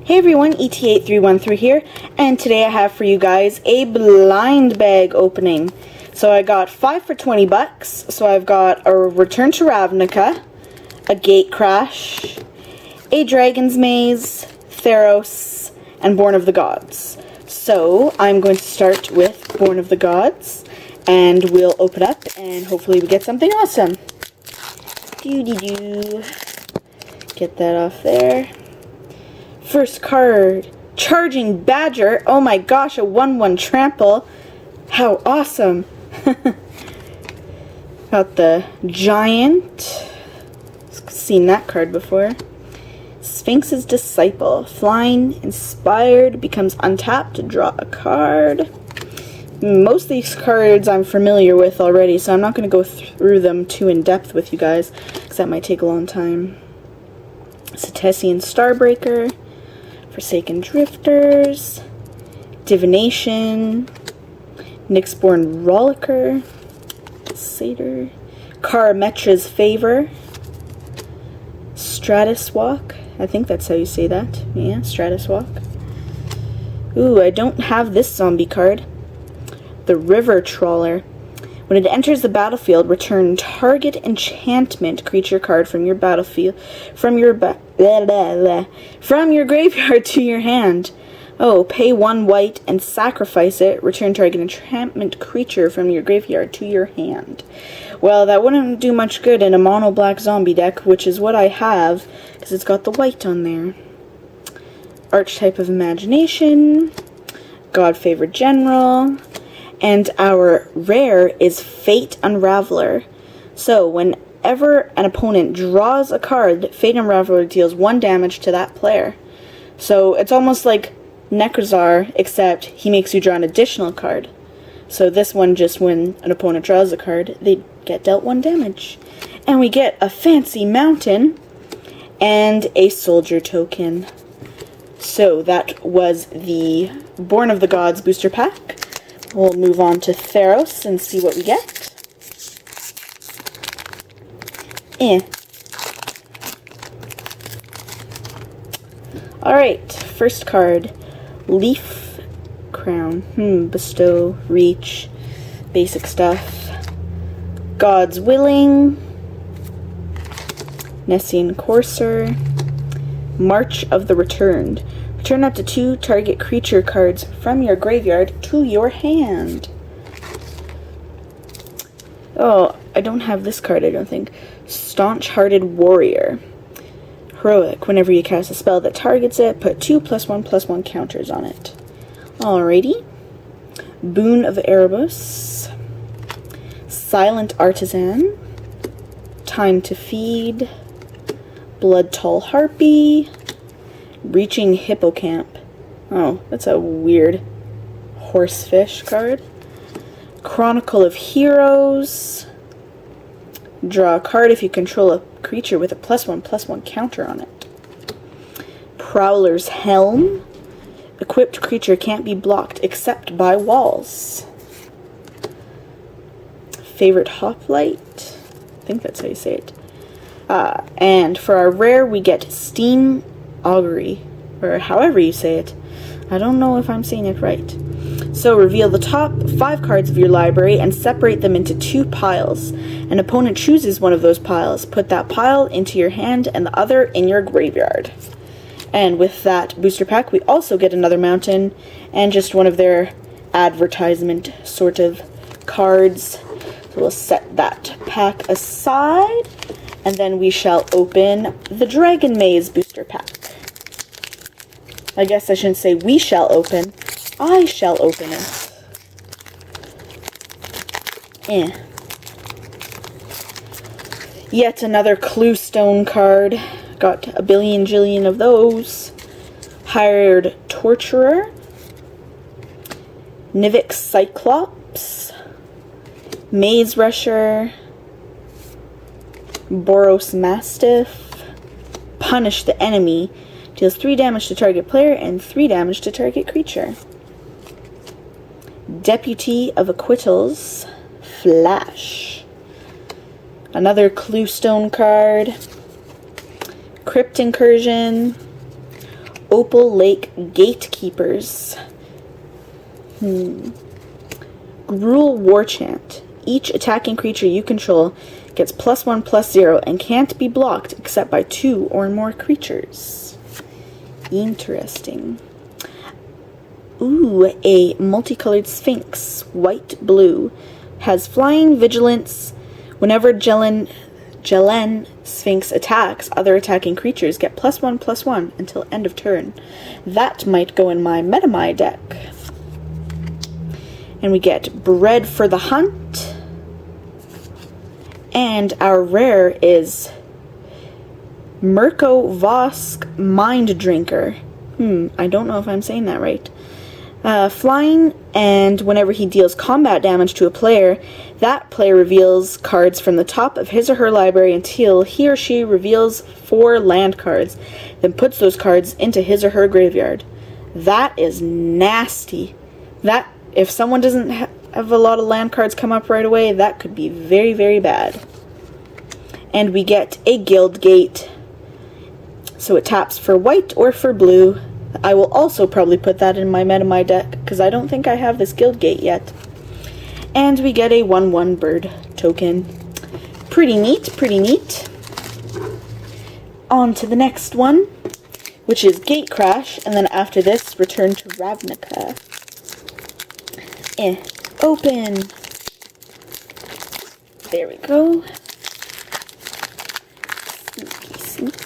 Hey everyone, ET8313 here, and today I have for you guys a blind bag opening. So I got 5 for 20 bucks. So I've got a Return to Ravnica, a Gatecrash, a Dragon's Maze, Theros, and Born of the Gods. So I'm going to start with Born of the Gods, and we'll open up, and hopefully we get something awesome. Doo-dee-doo. Get that off there. First card, Charging Badger. Oh my gosh, a 1/1 trample. How awesome. Got the Giant. Seen that card before. Sphinx's Disciple. Flying, inspired, becomes untapped to draw a card. Most of these cards I'm familiar with already, so I'm not going to go through them too in depth with you guys, because that might take a long time. Setesian Starbreaker. Forsaken Drifters, Divination, Nyxborn Rollicker, Satyr, Karametra's Favor, Stratus Walk. I think that's how you say that. Yeah, Stratus Walk. Ooh, I don't have this zombie card. The River Trawler. When it enters the battlefield, return target enchantment creature card from your battlefield from your graveyard to your hand. Oh, pay 1 white and sacrifice it. Return target enchantment creature from your graveyard to your hand. Well, that wouldn't do much good in a mono black zombie deck, which is what I have, because it's got the white on there. Archetype of Imagination, God-Favored General. And our rare is Fate Unraveler. So, whenever an opponent draws a card, Fate Unraveler deals 1 damage to that player. So, it's almost like Necrozar, except he makes you draw an additional card. So, this one, just when an opponent draws a card, they get dealt 1 damage. And we get a fancy mountain and a soldier token. So, that was the Born of the Gods booster pack. We'll move on to Theros and see what we get. Alright, first card. Leaf Crown. Bestow, Reach, basic stuff. God's Willing. Nessian Courser. March of the Returned. Return up to 2 target creature cards from your graveyard to your hand. Oh, I don't have this card, I don't think. Staunch-Hearted Warrior. Heroic. Whenever you cast a spell that targets it, put 2 +1/+1 counters on it. Alrighty. Boon of Erebus. Silent Artisan. Time to Feed. Blood-Tall Harpy. Reaching Hippocamp. Oh, that's a weird horsefish card. Chronicle of Heroes. Draw a card if you control a creature with a +1/+1 counter on it. Prowler's Helm. Equipped creature can't be blocked except by walls. Favorite Hoplite. I think that's how you say it. And for our rare, we get Steam Augury, or however you say it. I don't know if I'm saying it right. So reveal the top 5 cards of your library and separate them into 2 piles. An opponent chooses one of those piles. Put that pile into your hand and the other in your graveyard. And with that booster pack, we also get another mountain and just one of their advertisement sort of cards. So we'll set that pack aside, and then we shall open the Dragon Maze booster pack. I guess I shouldn't say we shall open. I shall open it. Yet another Cluestone card. Got a billion jillion of those. Hired Torturer. Nivix Cyclops. Maze Rusher. Boros Mastiff. Punish the Enemy. Deals 3 damage to target player and 3 damage to target creature. Deputy of Acquittals. Flash. Another Cluestone card. Crypt Incursion. Opal Lake Gatekeepers. Gruul War Chant. Each attacking creature you control gets +1/+0 and can't be blocked except by 2 or more creatures. Interesting. Ooh, a multicolored Sphinx. White, blue. Has flying, vigilance. Whenever Jelen Sphinx attacks, other attacking creatures get +1/+1 until end of turn. That might go in my Metamai deck. And we get Bread for the Hunt. And our rare is Mirko Vosk Mind Drinker. I don't know if I'm saying that right. Flying, and whenever he deals combat damage to a player, that player reveals cards from the top of his or her library until he or she reveals 4 land cards, then puts those cards into his or her graveyard. That is nasty. That, if someone doesn't have a lot of land cards come up right away, that could be very, very bad. And we get a Guild Gate. So it taps for white or for blue. I will also probably put that in my Metamai deck, because I don't think I have this Guild Gate yet. And we get a 1/1 bird token. Pretty neat, pretty neat. On to the next one, which is Gatecrash, and then after this, return to Ravnica. Open. There we go. Sneaky, sneaky.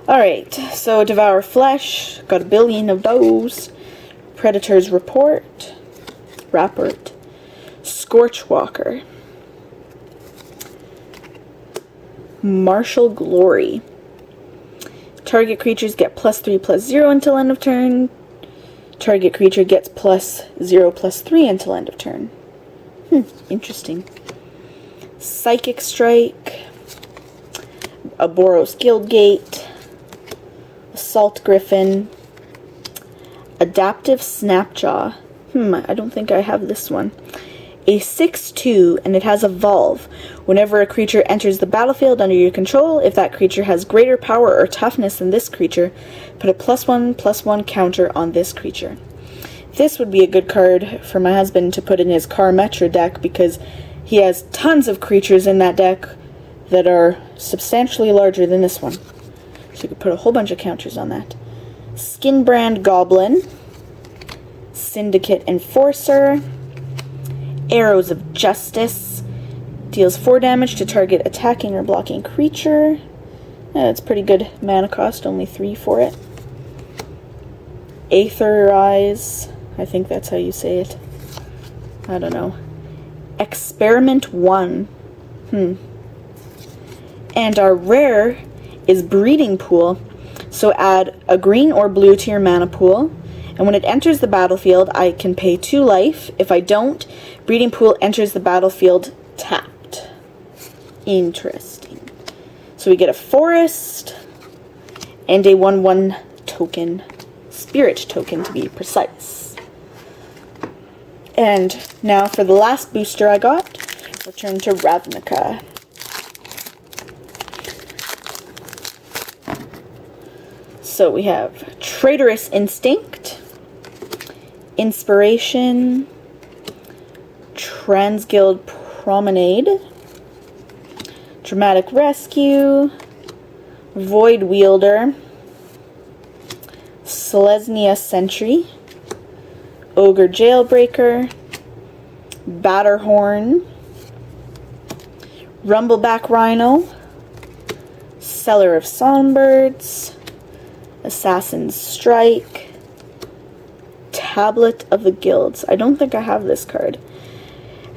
Alright, so Devour Flesh, got a billion of those. Predator's Rapport, Scorchwalker, Martial Glory. Target creatures get +3/+0 until end of turn. Target creature gets +0/+3 until end of turn. Interesting. Psychic Strike, a Boros Guild Gate, Assault Griffin, Adaptive Snapjaw. I don't think I have this one. A 6/2, and it has Evolve. Whenever a creature enters the battlefield under your control, if that creature has greater power or toughness than this creature, put a +1/+1 counter on this creature. This would be a good card for my husband to put in his Karmetra deck, because he has tons of creatures in that deck that are substantially larger than this one. So you could put a whole bunch of counters on that. Skinbrand Goblin, Syndicate Enforcer, Arrows of Justice, deals 4 damage to target attacking or blocking creature. That's pretty good mana cost, only 3 for it. Aetherize, I think that's how you say it. I don't know. Experiment 1. And our rare is Breeding Pool. So add a green or blue to your mana pool, and when it enters the battlefield, I can pay 2 life. If I don't, Breeding Pool enters the battlefield tapped. Interesting. So we get a forest and a 1/1 token, spirit token to be precise. And now for the last booster I got, return to Ravnica. So we have Traitorous Instinct, Inspiration, Transguild Promenade, Dramatic Rescue, Void Wielder, Selesnya Sentry, Ogre Jailbreaker, Batterhorn, Rumbleback Rhino, Seller of Songbirds, Assassin's Strike, Tablet of the Guilds. I don't think I have this card.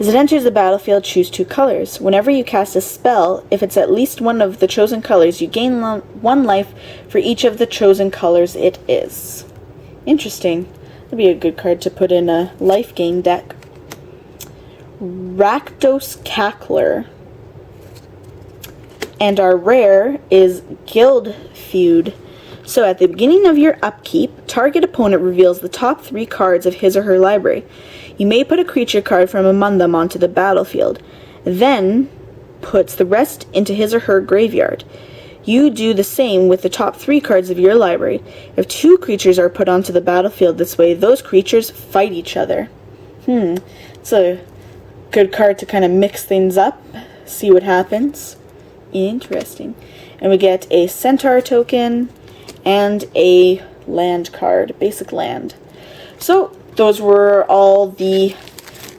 As it enters the battlefield, choose 2 colors. Whenever you cast a spell, if it's at least one of the chosen colors, you gain 1 life for each of the chosen colors it is. Interesting. That'd be a good card to put in a life gain deck. Rakdos Cackler. And our rare is Guild Feud. So at the beginning of your upkeep, target opponent reveals the top 3 cards of his or her library. You may put a creature card from among them onto the battlefield, then puts the rest into his or her graveyard. You do the same with the top 3 cards of your library. If 2 creatures are put onto the battlefield this way, those creatures fight each other. It's a good card to kind of mix things up, see what happens. Interesting. And we get a Centaur token and a land card, basic land. So, those were all the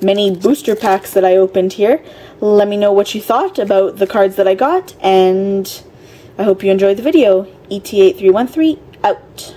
many booster packs that I opened here. Let me know what you thought about the cards that I got, and I hope you enjoyed the video. ET8313 out.